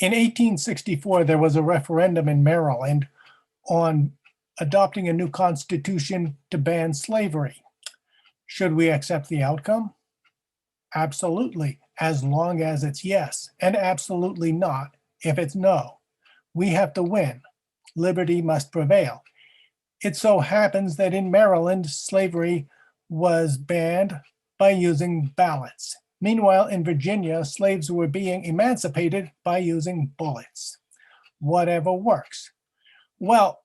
In 1864, there was a referendum in Maryland on adopting a new constitution to ban slavery. Should we accept the outcome? Absolutely, as long as it's yes, and absolutely not if it's no. We have to win. Liberty must prevail. It so happens that in Maryland, slavery was banned by using ballots. Meanwhile, in Virginia, slaves were being emancipated by using bullets. Whatever works. Well,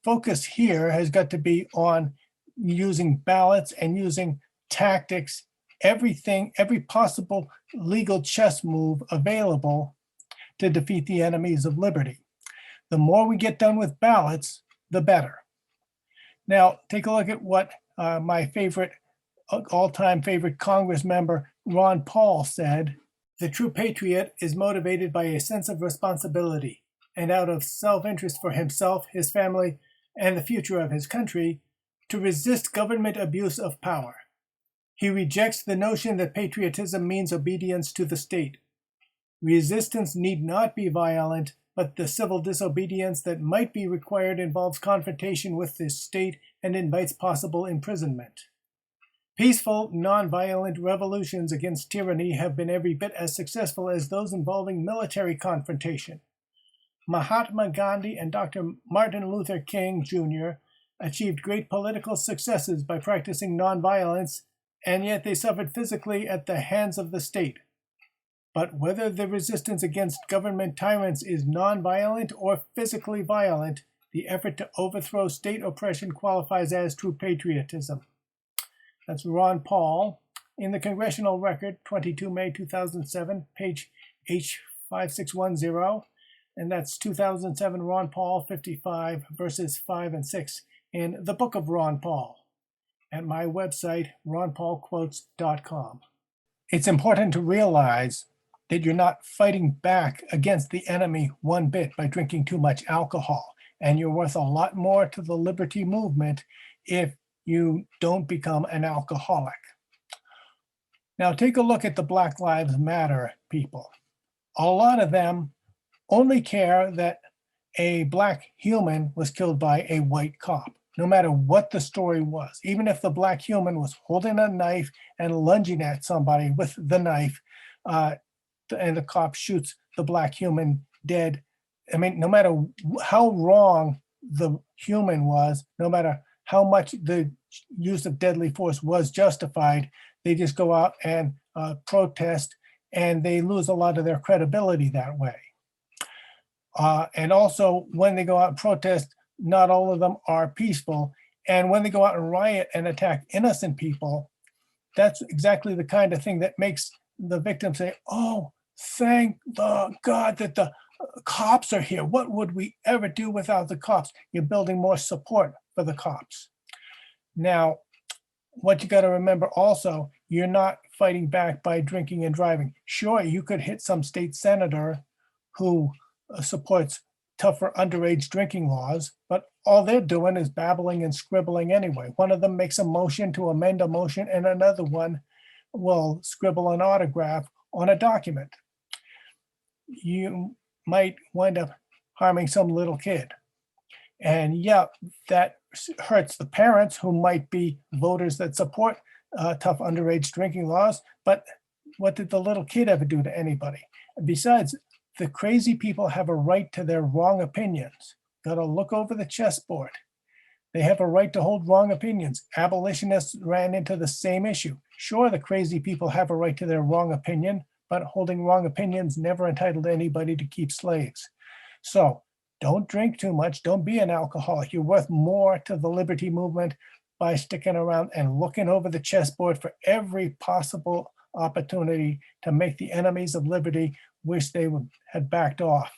focus here has got to be on using ballots and using tactics, everything, every possible legal chess move available to defeat the enemies of liberty. The more we get done with ballots, the better. Now, take a look at what my favorite, all-time favorite Congress member, Ron Paul, said. The true patriot is motivated by a sense of responsibility, and out of self-interest for himself, his family, and the future of his country, to resist government abuse of power. He rejects the notion that patriotism means obedience to the state. Resistance need not be violent, but the civil disobedience that might be required involves confrontation with the state and invites possible imprisonment. Peaceful, non-violent revolutions against tyranny have been every bit as successful as those involving military confrontation. Mahatma Gandhi and Dr. Martin Luther King Jr. achieved great political successes by practicing nonviolence, and yet they suffered physically at the hands of the state. But whether the resistance against government tyrants is nonviolent or physically violent, the effort to overthrow state oppression qualifies as true patriotism. That's Ron Paul in the Congressional Record, 22 May 2007, page H5610. And that's 2007 Ron Paul 55 verses 5 and 6 in the Book of Ron Paul at my website, ronpaulquotes.com. It's important to realize that you're not fighting back against the enemy one bit by drinking too much alcohol. And you're worth a lot more to the liberty movement if you don't become an alcoholic. Now take a look at the Black Lives Matter people. A lot of them only care that a black human was killed by a white cop, no matter what the story was. Even if the black human was holding a knife and lunging at somebody with the knife, and the cop shoots the black human dead. I mean, no matter how wrong the human was, no matter how much the use of deadly force was justified, they just go out and protest, and they lose a lot of their credibility that way. And also, when they go out and protest, not all of them are peaceful. And when they go out and riot and attack innocent people, that's exactly the kind of thing that makes the victim say, oh, thank the God that the cops are here. What would we ever do without the cops? You're building more support for the cops. Now, what you got to remember also, you're not fighting back by drinking and driving. Sure, you could hit some state senator who supports tougher underage drinking laws, but all they're doing is babbling and scribbling anyway. One of them makes a motion to amend a motion, and another one will scribble an autograph on a document. You might wind up harming some little kid. And yeah, that hurts the parents who might be voters that support tough underage drinking laws, but what did the little kid ever do to anybody? And besides, the crazy people have a right to their wrong opinions. Got to look over the chessboard. They have a right to hold wrong opinions. Abolitionists ran into the same issue. Sure, the crazy people have a right to their wrong opinion, but holding wrong opinions never entitled anybody to keep slaves. So don't drink too much. Don't be an alcoholic. You're worth more to the liberty movement by sticking around and looking over the chessboard for every possible opportunity to make the enemies of liberty wish they had backed off.